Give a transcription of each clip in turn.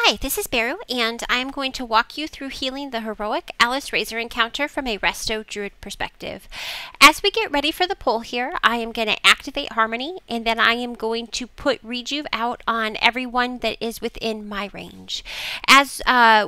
Hi, this is Beru, and I'm going to walk you through healing the heroic Alysrazor encounter from a Resto Druid perspective. As we get ready for the pull here, I am going to activate Harmony, and then I am going to put Rejuve out on everyone that is within my range. As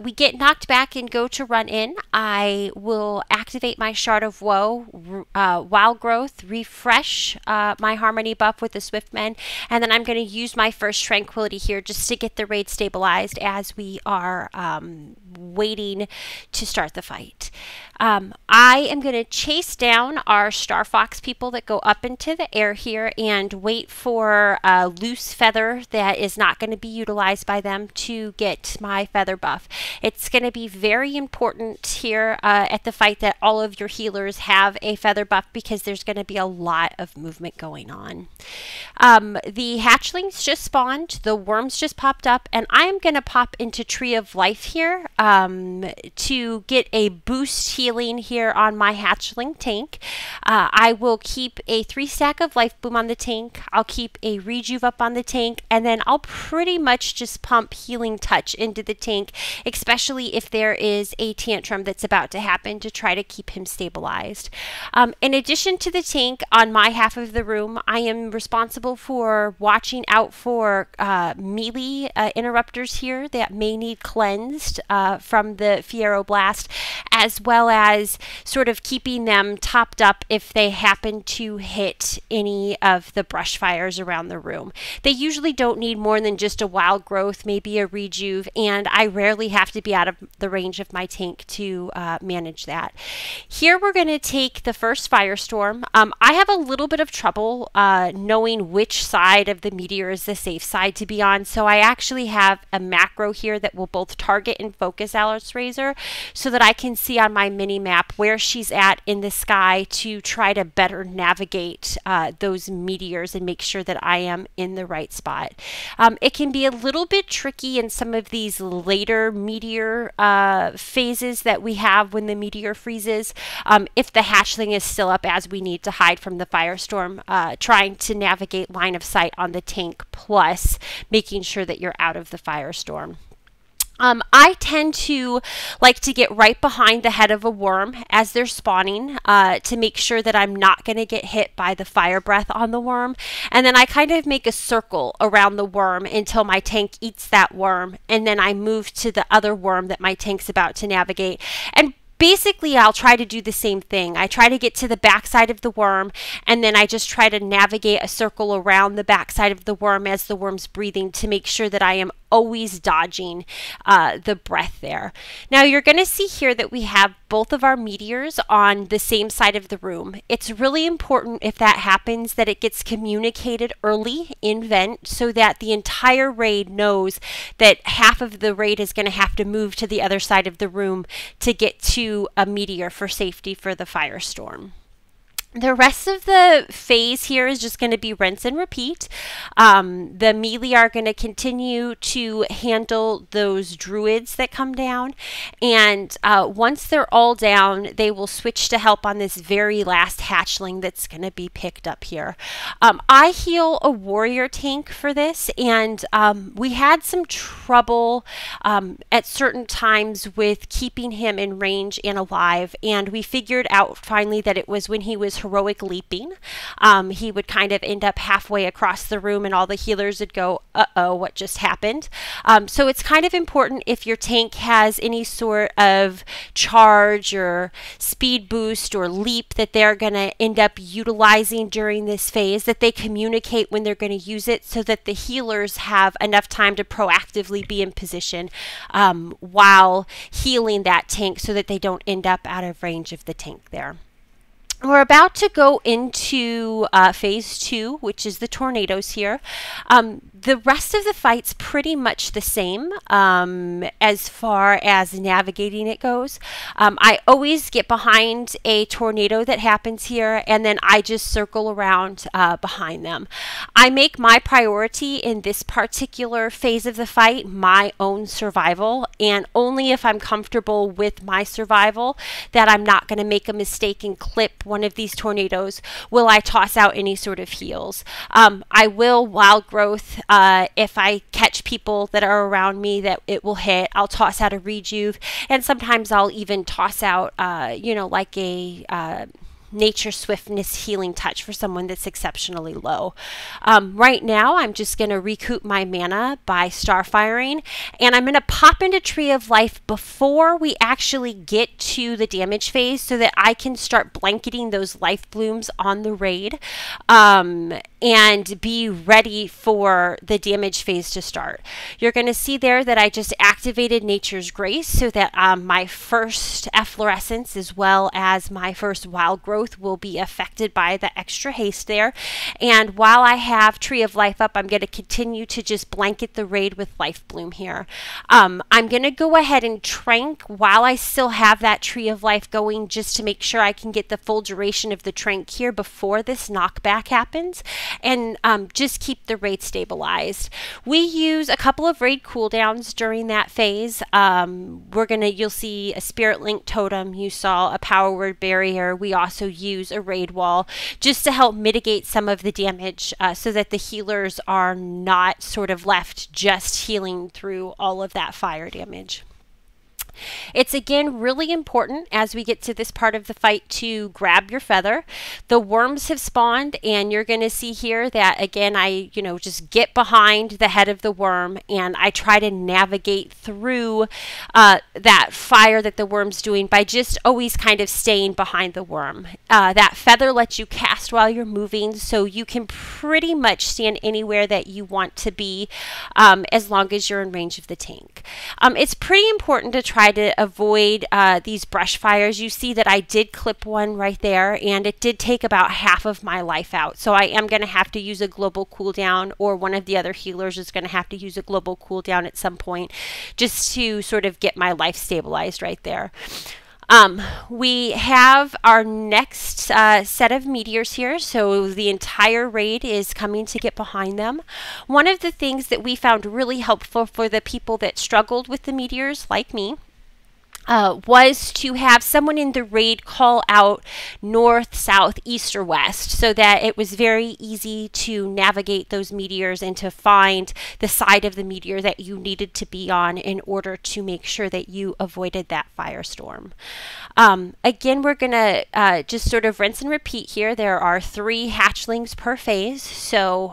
we get knocked back and go to run in, I will activate my Shard of Woe, Wild Growth, refresh my Harmony buff with the Swiftmen, and then I'm going to use my first Tranquility here just to get the raid stabilized as we are waiting to start the fight. I am going to chase down our Star Fox people that go up into the air here and wait for a loose feather that is not going to be utilized by them to get my feather buff. It's going to be very important here at the fight that all of your healers have a feather buff because there's going to be a lot of movement going on. The hatchlings just spawned, the worms just popped up, and I am going to pop into Tree of Life here to get a boost healing here on my hatchling tank. I will keep a 3-stack of life boom on the tank. I'll keep a rejuve up on the tank, and then I'll pretty much just pump healing touch into the tank, especially if there is a tantrum that's about to happen to try to keep him stabilized. In addition to the tank, on my half of the room, I am responsible for watching out for melee interrupters here that may need cleansed from the Fiero Blast, as well as sort of keeping them topped up if they happen to hit any of the brush fires around the room. They usually don't need more than just a wild growth, maybe a rejuve, and I rarely have to be out of the range of my tank to manage that. Here we're going to take the first firestorm. I have a little bit of trouble knowing which side of the meteor is the safe side to be on, so I actually have a macro here that will both target and focus Alysrazor so that I can see on my mini map where she's at in the sky to try to better navigate those meteors and make sure that I am in the right spot. It can be a little bit tricky in some of these later meteor phases that we have when the meteor freezes. If the hatchling is still up as we need to hide from the firestorm, trying to navigate line of sight on the tank plus making sure that you're out of the firestorm. I tend to like to get right behind the head of a worm as they're spawning to make sure that I'm not going to get hit by the fire breath on the worm. And then I kind of make a circle around the worm until my tank eats that worm. And then I move to the other worm that my tank's about to navigate. And basically, I'll try to do the same thing. I try to get to the backside of the worm, and then I just try to navigate a circle around the backside of the worm as the worm's breathing to make sure that I am always dodging the breath there. Now you're going to see here that we have both of our meteors on the same side of the room. It's really important if that happens that it gets communicated early in vent so that the entire raid knows that half of the raid is going to have to move to the other side of the room to get to a meteor for safety for the firestorm. The rest of the phase here is just going to be rinse and repeat. The melee are going to continue to handle those druids that come down. And once they're all down, they will switch to help on this very last hatchling that's going to be picked up here. I heal a warrior tank for this, and we had some trouble at certain times with keeping him in range and alive. And we figured out finally that it was when he was heroic leaping. He would kind of end up halfway across the room and all the healers would go, uh-oh, what just happened? So it's kind of important if your tank has any sort of charge or speed boost or leap that they're going to end up utilizing during this phase, that they communicate when they're going to use it so that the healers have enough time to proactively be in position while healing that tank so that they don't end up out of range of the tank there. We're about to go into phase 2, which is the tornadoes here. The rest of the fight's pretty much the same as far as navigating it goes. I always get behind a tornado that happens here, and then I just circle around behind them. I make my priority in this particular phase of the fight my own survival, and only if I'm comfortable with my survival that I'm not going to make a mistake and clip one of these tornadoes, will I toss out any sort of heals. I will wild growth if I catch people that are around me that it will hit. I'll toss out a rejuve, and sometimes I'll even toss out, like a nature swiftness healing touch for someone that's exceptionally low. Right now, I'm just going to recoup my mana by starfiring, and I'm going to pop into Tree of Life before we actually get to the damage phase so that I can start blanketing those life blooms on the raid and be ready for the damage phase to start. You're going to see there that I just activated Nature's Grace so that my first efflorescence as well as my first wild growth will be affected by the extra haste there. And while I have Tree of Life up, I'm going to continue to just blanket the raid with Life Bloom here. I'm going to go ahead and trank while I still have that Tree of Life going, just to make sure I can get the full duration of the trank here before this knockback happens, and just keep the raid stabilized. We use a couple of raid cooldowns during that phase. You'll see a Spirit Link Totem. You saw a Power Word Barrier. We also use a raid wall just to help mitigate some of the damage so that the healers are not sort of left just healing through all of that fire damage. It's again really important as we get to this part of the fight to grab your feather. The worms have spawned, and you're going to see here that again I just get behind the head of the worm and I try to navigate through that fire that the worm's doing by just always kind of staying behind the worm. That feather lets you cast while you're moving, so you can pretty much stand anywhere that you want to be as long as you're in range of the tank. It's pretty important to try to avoid these brush fires. You see that I did clip one right there, and it did take about half of my life out. So I am going to have to use a global cooldown, or one of the other healers is going to have to use a global cooldown at some point just to sort of get my life stabilized right there. We have our next set of meteors here, so the entire raid is coming to get behind them. One of the things that we found really helpful for the people that struggled with the meteors, like me, was to have someone in the raid call out north, south, east, or west, so that it was very easy to navigate those meteors and to find the side of the meteor that you needed to be on in order to make sure that you avoided that firestorm. Again, we're going to just sort of rinse and repeat here. There are 3 hatchlings per phase, so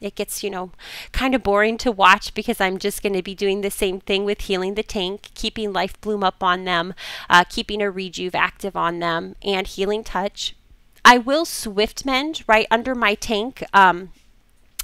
it gets, kind of boring to watch because I'm just going to be doing the same thing with healing the tank, keeping Life Bloom up on them, keeping a rejuve active on them, and healing touch. I will swift mend right under my tank.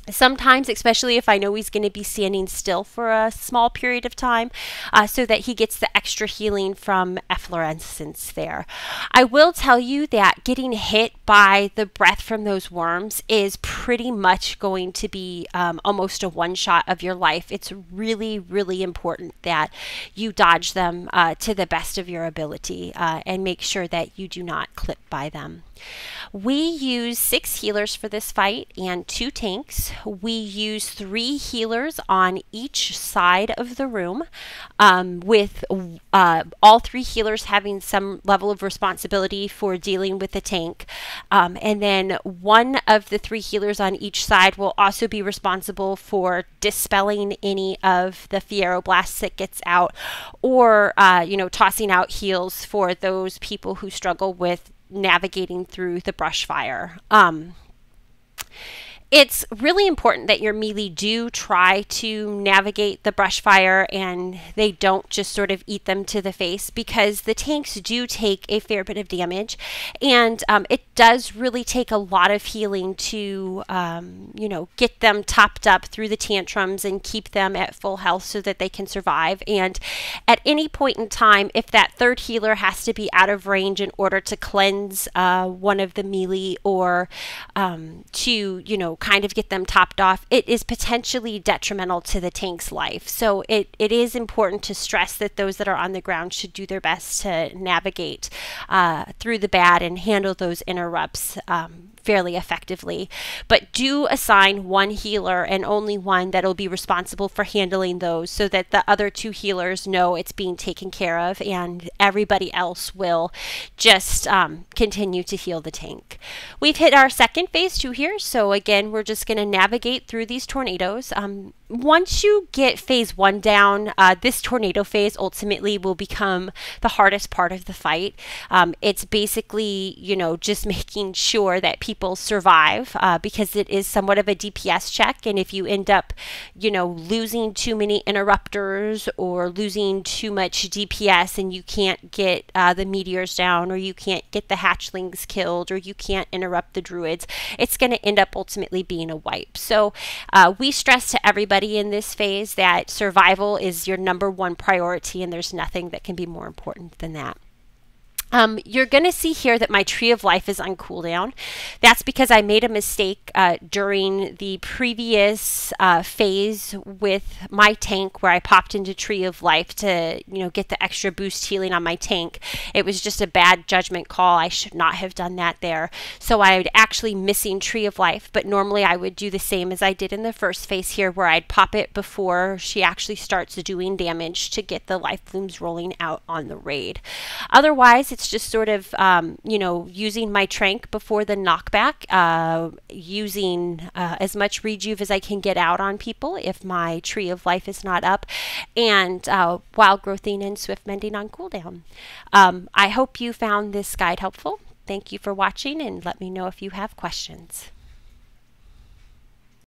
Sometimes, especially if I know he's going to be standing still for a small period of time, so that he gets the extra healing from efflorescence there. I will tell you that getting hit by the breath from those worms is pretty much going to be almost a one-shot of your life. It's really, really important that you dodge them to the best of your ability and make sure that you do not clip by them. We use 6 healers for this fight and 2 tanks. We use 3 healers on each side of the room, with all 3 healers having some level of responsibility for dealing with the tank. And then one of the 3 healers on each side will also be responsible for dispelling any of the Fieroblasts that gets out, or tossing out heals for those people who struggle with navigating through the brush fire. It's really important that your melee do try to navigate the brush fire and they don't just sort of eat them to the face, because the tanks do take a fair bit of damage, and it does really take a lot of healing to get them topped up through the tantrums and keep them at full health so that they can survive. And at any point in time, if that 3rd healer has to be out of range in order to cleanse one of the melee, or to kind of get them topped off, it is potentially detrimental to the tank's life. So it is important to stress that those that are on the ground should do their best to navigate through the bad and handle those interrupts fairly effectively. But do assign one healer and only one that'll be responsible for handling those, so that the other two healers know it's being taken care of, and everybody else will just continue to heal the tank. We've hit our second phase 2 here, so again, we're just going to navigate through these tornadoes. Once you get phase 1 down, this tornado phase ultimately will become the hardest part of the fight. It's basically, you know, just making sure that people survive, because it is somewhat of a DPS check, and if you end up, you know, losing too many interrupters or losing too much DPS and you can't get the meteors down, or you can't get the hatchlings killed, or you can't interrupt the druids, it's going to end up ultimately being a wipe. So we stress to everybody in this phase that survival is your #1 priority, and there's nothing that can be more important than that. You're going to see here that my Tree of Life is on cooldown. That's because I made a mistake during the previous phase with my tank, where I popped into Tree of Life to, you know, get the extra boost healing on my tank. It was just a bad judgment call. I should not have done that there. So I'm actually missing Tree of Life, but normally I would do the same as I did in the first phase here, where I'd pop it before she actually starts doing damage to get the life blooms rolling out on the raid. Otherwise, it's just sort of, you know, using my trank before the knockback, using as much rejuve as I can get out on people if my Tree of Life is not up, and Wild Growthing and Swift Mending on cooldown. I hope you found this guide helpful. Thank you for watching, and let me know if you have questions.